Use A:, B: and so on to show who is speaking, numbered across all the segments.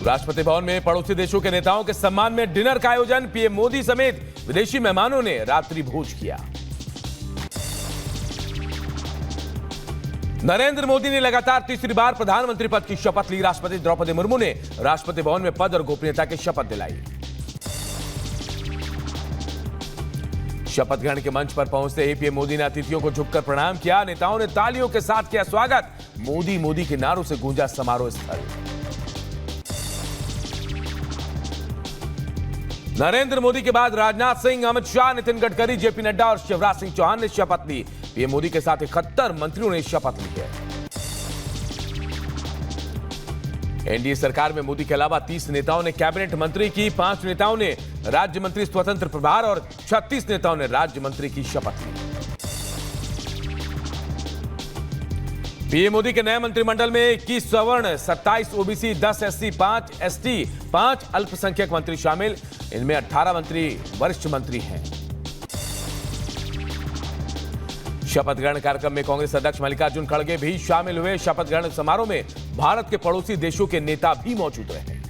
A: राष्ट्रपति भवन में पड़ोसी देशों के नेताओं के सम्मान में डिनर का आयोजन। पीएम मोदी समेत विदेशी मेहमानों ने रात्रि भोज किया। नरेंद्र मोदी ने लगातार तीसरी बार प्रधानमंत्री पद की शपथ ली। राष्ट्रपति द्रौपदी मुर्मू ने राष्ट्रपति भवन में पद और गोपनीयता की शपथ दिलाई। शपथ ग्रहण के मंच पर पहुंचते ही पीएम मोदी ने अतिथियों को झुककर प्रणाम किया। नेताओं ने तालियों के साथ किया स्वागत। मोदी मोदी के नारों से गूंजा समारोह स्थल। नरेंद्र मोदी के बाद राजनाथ सिंह, अमित शाह, नितिन गडकरी, जेपी नड्डा और शिवराज सिंह चौहान ने शपथ ली। पीएम मोदी के साथ 71 मंत्रियों ने शपथ ली है। एनडीए सरकार में मोदी के अलावा 30 नेताओं ने कैबिनेट मंत्री की, 5 नेताओं ने राज्य मंत्री स्वतंत्र प्रभार और 36 नेताओं ने राज्य मंत्री की शपथ ली। पीएम मोदी के नए मंत्रिमंडल में 21 सवर्ण, 27 ओबीसी, 10 एससी, 5 एसटी, 5 अल्पसंख्यक मंत्री शामिल। इनमें 18 मंत्री वरिष्ठ मंत्री हैं। शपथ ग्रहण कार्यक्रम में कांग्रेस अध्यक्ष मल्लिकार्जुन खड़गे भी शामिल हुए। शपथ ग्रहण समारोह में भारत के पड़ोसी देशों के नेता भी मौजूद रहे।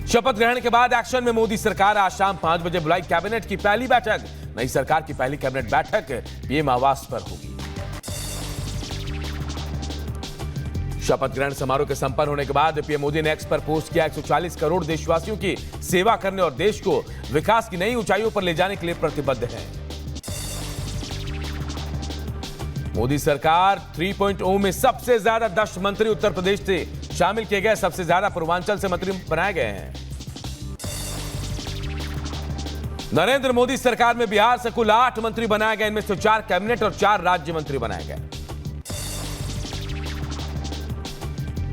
A: शपथ ग्रहण के बाद एक्शन में मोदी सरकार आज शाम 5 बजे बुलाई कैबिनेट की पहली बैठक। नई सरकार की पहली कैबिनेट बैठक पीएम आवास पर होगी। शपथ ग्रहण समारोह के संपन्न होने के बाद पीएम मोदी ने एक्स पर पोस्ट किया, 140 करोड़ देशवासियों की सेवा करने और देश को विकास की नई ऊंचाइयों पर ले जाने के लिए प्रतिबद्ध है। मोदी सरकार 3.0 में सबसे ज्यादा 10 मंत्री उत्तर प्रदेश से शामिल किए गए। सबसे ज्यादा पूर्वांचल से मंत्री बनाए गए हैं। नरेंद्र मोदी सरकार में बिहार से कुल 8 मंत्री बनाए गए। इनमें से 4 कैबिनेट और 4 राज्य मंत्री बनाए गए।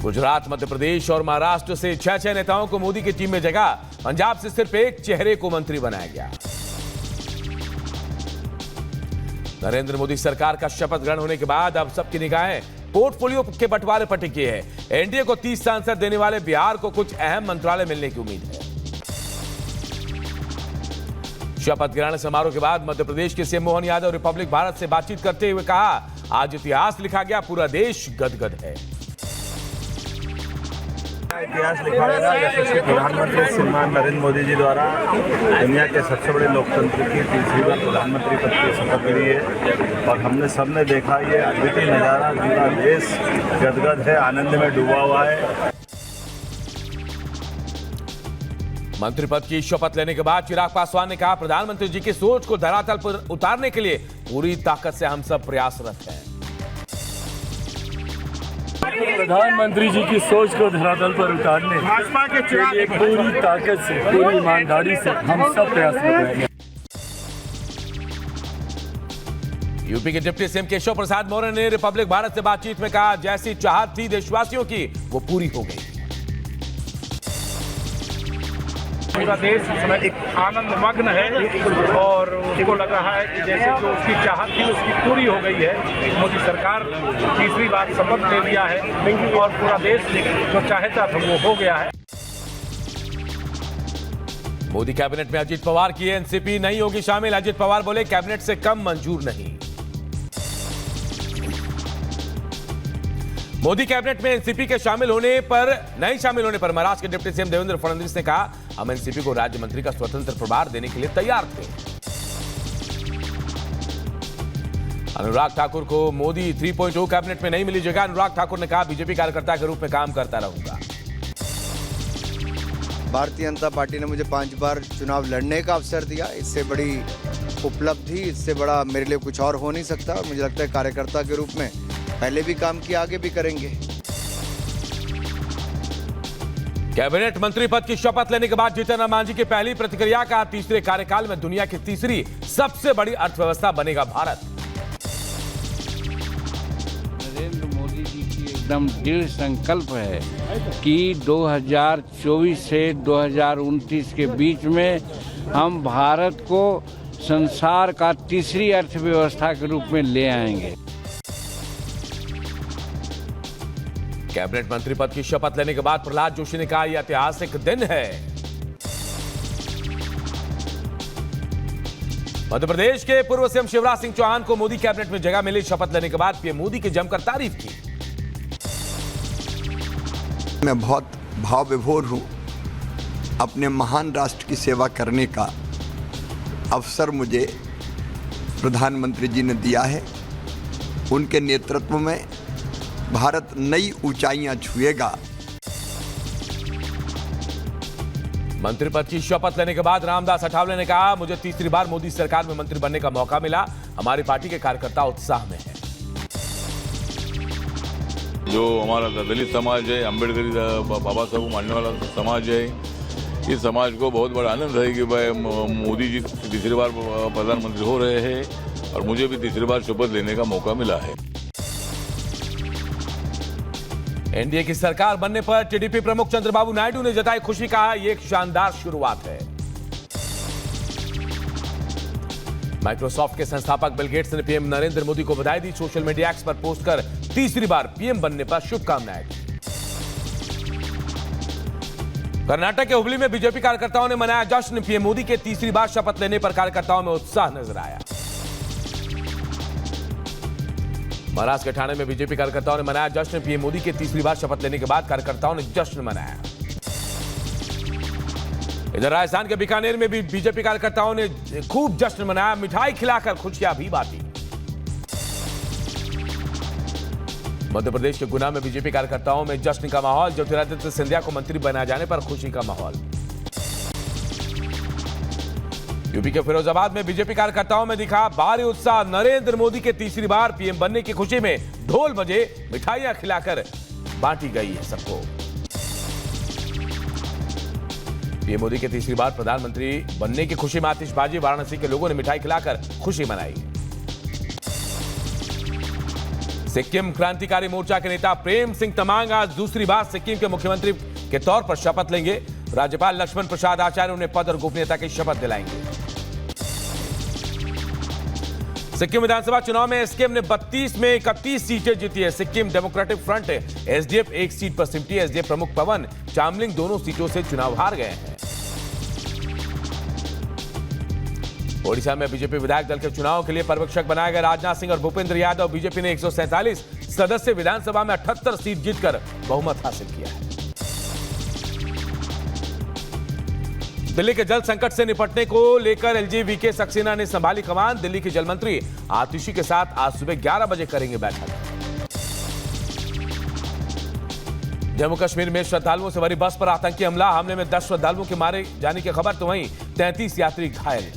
A: गुजरात, मध्य प्रदेश और महाराष्ट्र से 6 नेताओं को मोदी की टीम में जगह। पंजाब से सिर्फ एक चेहरे को मंत्री बनाया गया। नरेंद्र मोदी सरकार का शपथ ग्रहण होने के बाद अब सबकी निगाहें पोर्टफोलियो के बंटवारे पर टिकी है। एनडीए को 30 सांसद देने वाले बिहार को कुछ अहम मंत्रालय मिलने की उम्मीद है। शपथ ग्रहण समारोह के बाद मध्य प्रदेश के सीएम मोहन यादव रिपब्लिक भारत से बातचीत करते हुए कहा, आज इतिहास लिखा गया, पूरा देश गदगद है।
B: इतिहास लिखा गया यशस्वी प्रधानमंत्री श्रीमान नरेंद्र मोदी जी द्वारा दुनिया के सबसे बड़े लोकतंत्र की तीसरी बार प्रधानमंत्री पद की शपथ ली है। और हमने सबने देखा ये अद्वितीय नज़ारा, पूरा देश गदगद है, आनंद में डूबा हुआ है।
A: मंत्री पद की शपथ लेने के बाद चिराग पासवान ने कहा, प्रधानमंत्री जी की सोच को धरातल पर उतारने के लिए पूरी ताकत से हम सब प्रयासरत हैं।
C: प्रधानमंत्री जी की सोच को धरातल पर उतारने के लिए पूरी ताकत से, पूरी ईमानदारी से हम सब प्रयासरत रहेंगे।
A: यूपी के डिप्टी सीएम केशव प्रसाद मौर्य ने रिपब्लिक भारत से बातचीत में कहा, जैसी चाहत थी देशवासियों की वो पूरी हो गई।
D: पूरा देश इस समय एक आनंद मग्न है और उसको लग रहा है कि जैसे जो उसकी चाहत थी उसकी पूरी हो गई है। मोदी सरकार तीसरी बार शपथ ले लिया है और पूरा देश जो चाहता था वो हो गया है।
A: मोदी कैबिनेट में अजित पवार की एनसीपी नहीं होगी शामिल। अजित पवार बोले, कैबिनेट से कम मंजूर नहीं। मोदी कैबिनेट में एनसीपी के नहीं शामिल होने पर महाराष्ट्र के डिप्टी सीएम देवेंद्र फडणवीस ने कहा, हम एनसीपी को राज्य मंत्री का स्वतंत्र प्रभार देने के लिए तैयार थे। अनुराग ठाकुर को मोदी 3.0 कैबिनेट में नहीं मिली जगह। अनुराग ठाकुर ने कहा, बीजेपी कार्यकर्ता के रूप में काम करता रहूंगा।
E: भारतीय जनता पार्टी ने मुझे 5 बार चुनाव लड़ने का अवसर दिया। इससे बड़ी उपलब्धि, इससे बड़ा मेरे लिए कुछ और हो नहीं सकता। और मुझे लगता है कार्यकर्ता के रूप में पहले भी काम किया, आगे भी करेंगे।
A: कैबिनेट मंत्री पद की शपथ लेने के बाद जीतन राम मांझी की पहली प्रतिक्रिया, का तीसरे कार्यकाल में दुनिया की तीसरी सबसे बड़ी अर्थव्यवस्था बनेगा भारत।
F: नरेंद्र मोदी जी की एकदम दृढ़ संकल्प है कि 2024 से 2029 के बीच में हम भारत को संसार का तीसरी अर्थव्यवस्था के रूप में ले आएंगे।
A: कैबिनेट मंत्री पद की शपथ लेने के बाद प्रहलाद जोशी ने कहा, यह ऐतिहासिक दिन है। मध्य प्रदेश के पूर्व सीएम शिवराज सिंह चौहान को मोदी कैबिनेट में जगह मिली। शपथ लेने के बाद पीएम मोदी की जमकर तारीफ की।
G: मैं बहुत भाव विभोर हूँ। अपने महान राष्ट्र की सेवा करने का अवसर मुझे प्रधानमंत्री जी ने दिया है। उनके नेतृत्व में भारत नई ऊंचाइयां छुएगा।
A: मंत्री पद की शपथ लेने के बाद रामदास अठावले ने कहा, मुझे तीसरी बार मोदी सरकार में मंत्री बनने का मौका मिला। हमारी पार्टी के कार्यकर्ता उत्साह में हैं।
H: जो हमारा दलित समाज है, अम्बेडकरी बाबा साहब मानने वाला समाज है, इस समाज को बहुत बड़ा आनंद है कि भाई मोदी जी तीसरी बार प्रधानमंत्री हो रहे हैं और मुझे भी तीसरी बार शपथ लेने का मौका मिला है।
A: एनडीए की सरकार बनने पर टीडीपी प्रमुख चंद्रबाबू नायडू ने जताई खुशी। कहा, यह एक शानदार शुरुआत है। माइक्रोसॉफ्ट के संस्थापक बिल गेट्स ने पीएम नरेंद्र मोदी को बधाई दी। सोशल मीडिया एक्स पर पोस्ट कर तीसरी बार पीएम बनने पर शुभकामनाएं दी। कर्नाटक के हुबली में बीजेपी कार्यकर्ताओं ने मनाया जश्न। पीएम मोदी के तीसरी बार शपथ लेने पर कार्यकर्ताओं में उत्साह नजर आया। महाराष्ट्र के ठाणे में बीजेपी कार्यकर्ताओं ने मनाया जश्न। पीएम मोदी के तीसरी बार शपथ लेने के बाद कार्यकर्ताओं ने जश्न मनाया। इधर राजस्थान के बीकानेर में भी बीजेपी कार्यकर्ताओं ने खूब जश्न मनाया। मिठाई खिलाकर खुशियां भी बांटी। मध्य प्रदेश के गुना में बीजेपी कार्यकर्ताओं में जश्न का माहौल। ज्योतिरादित्य सिंधिया को मंत्री बनाए जाने पर खुशी का माहौल। यूपी के फिरोजाबाद में बीजेपी कार्यकर्ताओं में दिखा भारी उत्साह। नरेंद्र मोदी के तीसरी बार पीएम बनने की खुशी में ढोल बजे, मिठाइयां खिलाकर बांटी गई है सबको। पीएम मोदी के तीसरी बार प्रधानमंत्री बनने की खुशी में आतिशबाजी। वाराणसी के लोगों ने मिठाई खिलाकर खुशी मनाई। सिक्किम क्रांतिकारी मोर्चा के नेता प्रेम सिंह तमांग आज दूसरी बार सिक्किम के मुख्यमंत्री के तौर पर शपथ लेंगे। राज्यपाल लक्ष्मण प्रसाद आचार्य उन्हें पद और गोपनीयता की शपथ दिलाएंगे। सिक्किम विधानसभा चुनाव में एसकेएम ने 32 में 31 सीटें जीती है। सिक्किम डेमोक्रेटिक फ्रंट एसडीएफ एक सीट पर सिमटी। एसडीएफ प्रमुख पवन चामलिंग दोनों सीटों से चुनाव हार गए हैं। ओडिशा में बीजेपी विधायक दल के चुनाव के लिए पर्यवेक्षक बनाए गए राजनाथ सिंह और भूपेंद्र यादव। बीजेपी ने 147 सदस्य विधानसभा में 78 सीट जीतकर बहुमत हासिल किया है। दिल्ली के जल संकट से निपटने को लेकर एलजी वीके सक्सेना ने संभाली कमान। दिल्ली के जल मंत्री आतिशी के साथ आज सुबह 11 बजे करेंगे बैठक। जम्मू कश्मीर में श्रद्धालुओं से भरी बस पर आतंकी हमला। हमले में 10 श्रद्धालुओं के मारे जाने की खबर तो वहीं 33 यात्री घायल।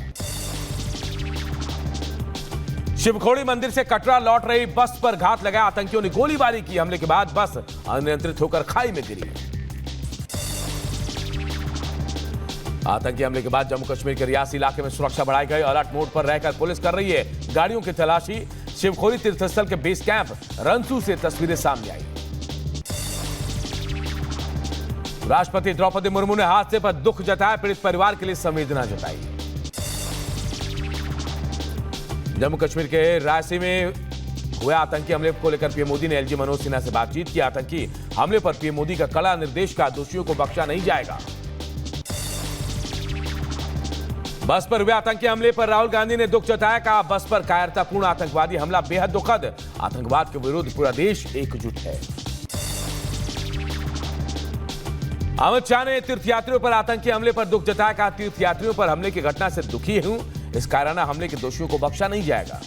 A: शिवखोड़ी मंदिर से कटरा लौट रही बस पर घात लगाया। आतंकियों ने गोलीबारी की। हमले के बाद बस अनियंत्रित होकर खाई में गिरी। आतंकी हमले के बाद जम्मू कश्मीर के रियासी इलाके में सुरक्षा बढ़ाई गई। अलर्ट मोड पर रहकर पुलिस कर रही है गाड़ियों की तलाशी। शिवखोरी तीर्थस्थल के बेस कैंप रंसू से तस्वीरें सामने आई। राष्ट्रपति द्रौपदी मुर्मू ने हादसे पर दुख जताया। पीड़ित परिवार के लिए संवेदना जताई। जम्मू कश्मीर के रायसी में हुए आतंकी हमले को लेकर पीएम मोदी ने एलजी मनोज सिन्हा से बातचीत की। आतंकी हमले पर पीएम मोदी का कड़ा निर्देश का दोषियों को बख्शा नहीं जाएगा। बस पर हुए आतंकी हमले पर राहुल गांधी ने दुख जताया। कहा, बस पर कायरतापूर्ण आतंकवादी हमला बेहद दुखद। आतंकवाद के विरुद्ध पूरा देश एकजुट है। अमित शाह ने तीर्थयात्रियों पर आतंकी हमले पर दुख जताया। कहा, तीर्थयात्रियों पर हमले की घटना से दुखी हूं। इस कायराना हमले के दोषियों को बख्शा नहीं जाएगा।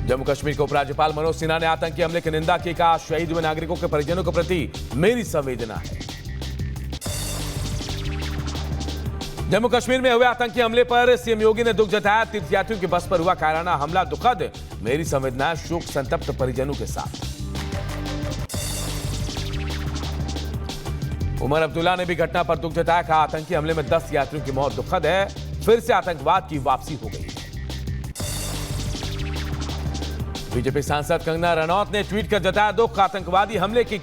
A: जम्मू कश्मीर के उपराज्यपाल मनोज सिन्हा ने आतंकी हमले की निंदा की। कहा, शहीद हुए नागरिकों के परिजनों के प्रति मेरी संवेदना है। जम्मू कश्मीर में हुए आतंकी हमले पर सीएम योगी ने दुख जताया। तीर्थयात्रियों की बस पर हुआ कायराना हमला दुखद। मेरी संवेदना शोक संतप्त परिजनों के साथ। उमर अब्दुल्ला ने भी घटना पर दुख जताया। कहा, आतंकी हमले में 10 यात्रियों की मौत दुखद है। फिर से आतंकवाद की वापसी हो गई। बीजेपी सांसद कंगना रनौत ने ट्वीट कर जताया दुख। आतंकवादी हमले की